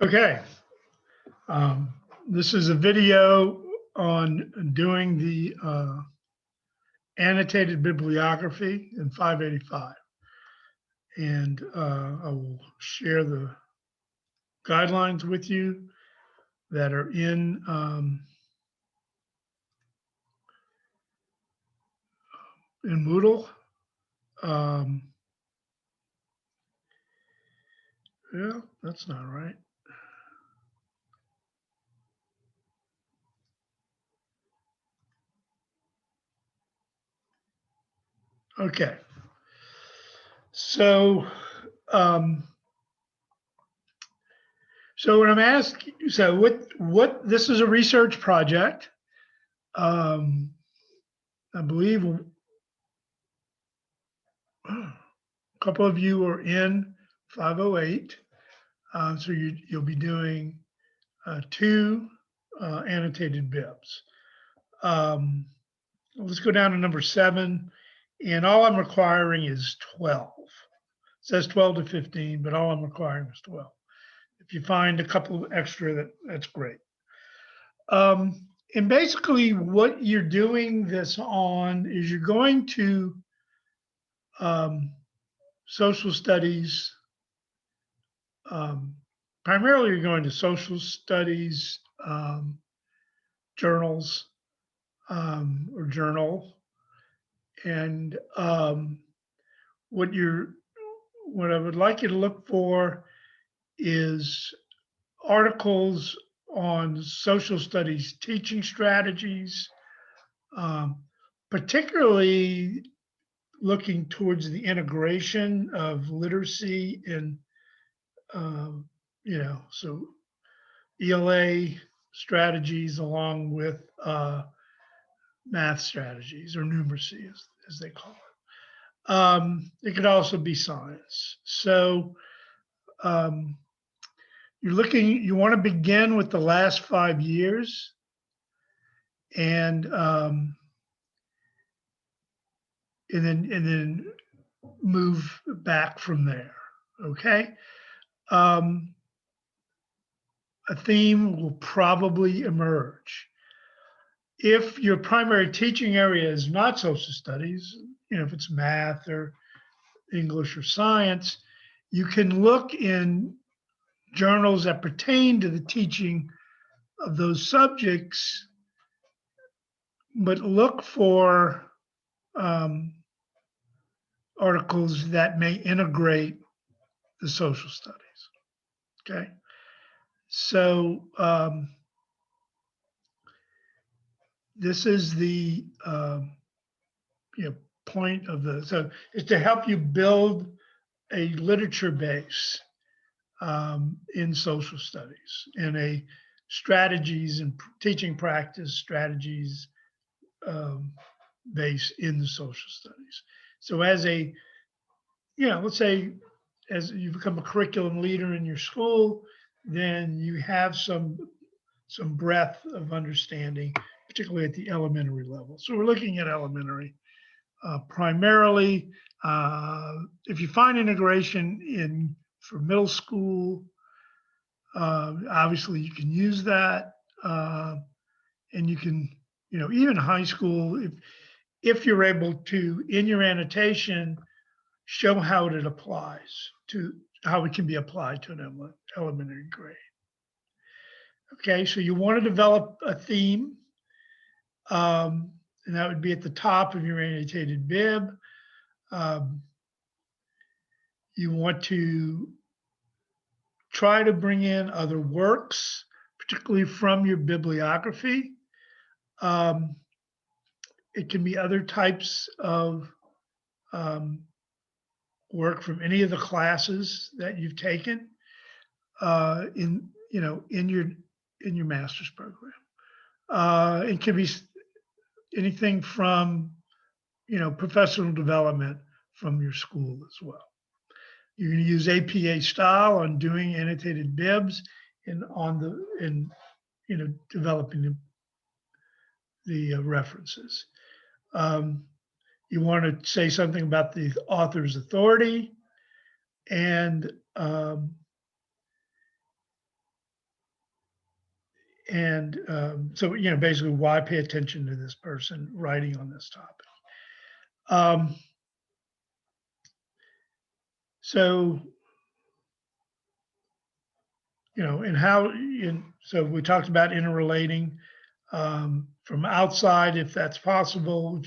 Okay, um, this is a video on doing the annotated bibliography in 585. And I will share the guidelines with you that are in Moodle. Yeah, that's not right. Okay. So, when I'm asking, so what this is a research project. I believe a couple of you are in 508. So you'll be doing two annotated bibs. Let's go down to number 7. And all I'm requiring is 12. It says 12 to 15, but all I'm requiring is 12. If you find a couple extra, that's great. And basically what you're doing this on is you're going to social studies. Primarily you're going to social studies journals or journal. And what I would like you to look for is articles on social studies teaching strategies, particularly looking towards the integration of literacy in, so ELA strategies along with math strategies or numeracy, as they call it. It could also be science. So you want to begin with the last 5 years and then move back from there. Okay. A theme will probably emerge. If your primary teaching area is not social studies, if it's math or English or science, you can look in journals that pertain to the teaching of those subjects, but look for articles that may integrate the social studies. Okay. So this is the point of is to help you build a literature base in social studies and a strategies and teaching practice strategies base in the social studies. So as let's say as you become a curriculum leader in your school, then you have some breadth of understanding, particularly at the elementary level. So we're looking at elementary primarily. If you find integration for middle school, obviously you can use that, and you can, even high school, if you're able to, in your annotation, show how it applies to how it can be applied to an elementary grade. Okay, so you want to develop a theme, and that would be at the top of your annotated bib. You want to try to bring in other works, particularly from your bibliography. It can be other types of work from any of the classes that you've taken in your master's program. It can be anything from professional development from your school as well. You're going to use APA style on doing annotated bibs and developing the references. You want to say something about the author's authority, and And so, you know, basically why pay attention to this person writing on this topic? So, you know, so we talked about interrelating from outside, if that's possible.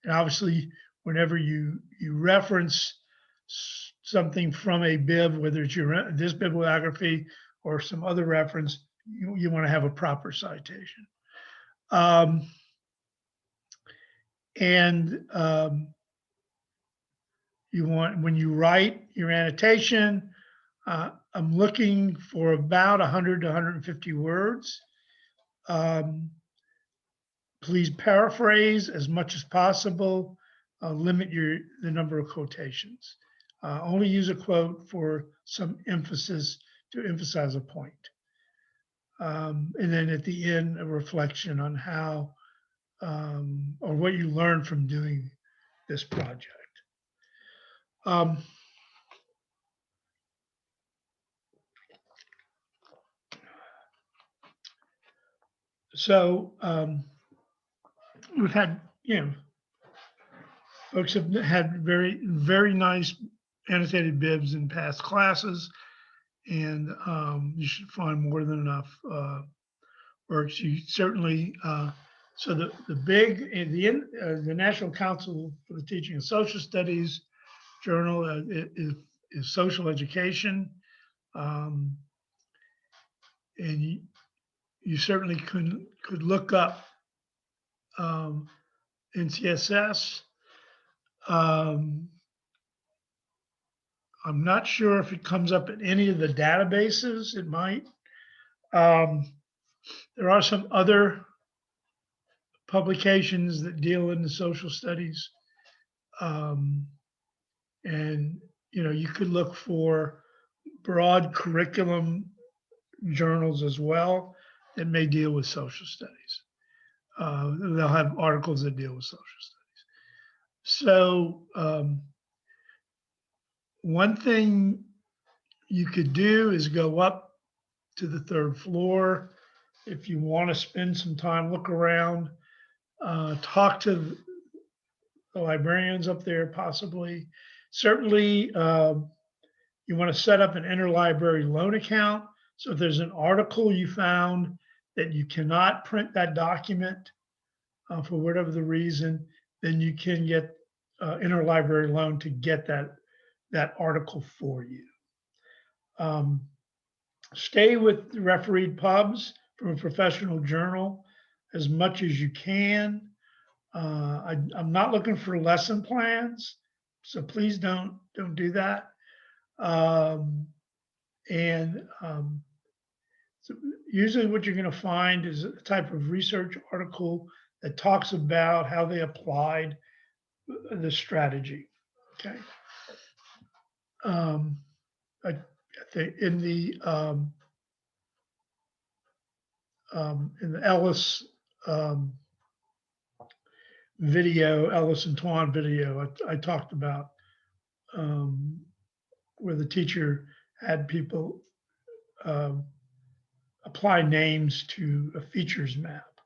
And obviously, whenever you reference something from a bib, whether it's this bibliography or some other reference, you want to have a proper citation. You want, when you write your annotation, I'm looking for about 100 to 150 words. Please paraphrase as much as possible. Limit the number of quotations. Only use a quote for some emphasis to emphasize a point. And then at the end, a reflection on how or what you learned from doing this project. So we've had, you know, folks have had very, very nice annotated bibs in past classes, and you should find more than enough works. You certainly, so the National Council for the Teaching of Social Studies journal is Social Education. And you certainly could look up NCSS. I'm not sure if it comes up in any of the databases. It might. There are some other publications that deal in the social studies. And, you know, you could look for broad curriculum journals as well that may deal with social studies. They'll have articles that deal with social studies. So one thing you could do is go up to the 3rd floor. If you want to spend some time, look around, talk to the librarians up there, possibly. Certainly, you want to set up an interlibrary loan account. So if there's an article you found that you cannot print that document for whatever the reason, then you can get interlibrary loan to get that article for you. Stay with the refereed pubs from a professional journal as much as you can. I'm not looking for lesson plans, so please don't do that. So usually what you're going to find is a type of research article that talks about how they applied the strategy. Okay. I think in the Ellis video, Ellis and Tuan video, I talked about where the teacher had people apply names to a features map,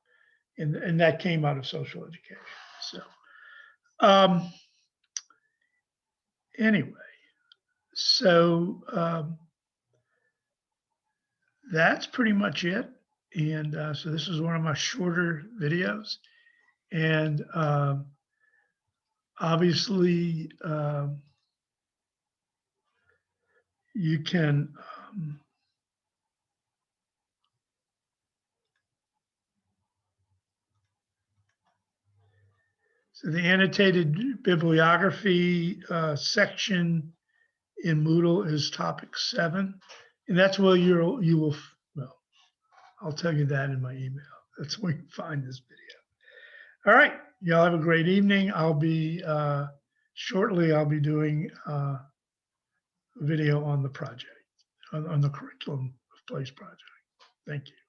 and that came out of social education. So anyway, so that's pretty much it. And so this is one of my shorter videos. And obviously, you can so the annotated bibliography section in Moodle is topic 7. And that's where you will, well, I'll tell you that in my email. That's where you can find this video. All right, y'all have a great evening. I'll be, shortly, I'll be doing a video on the project, on the Curriculum of Place project. Thank you.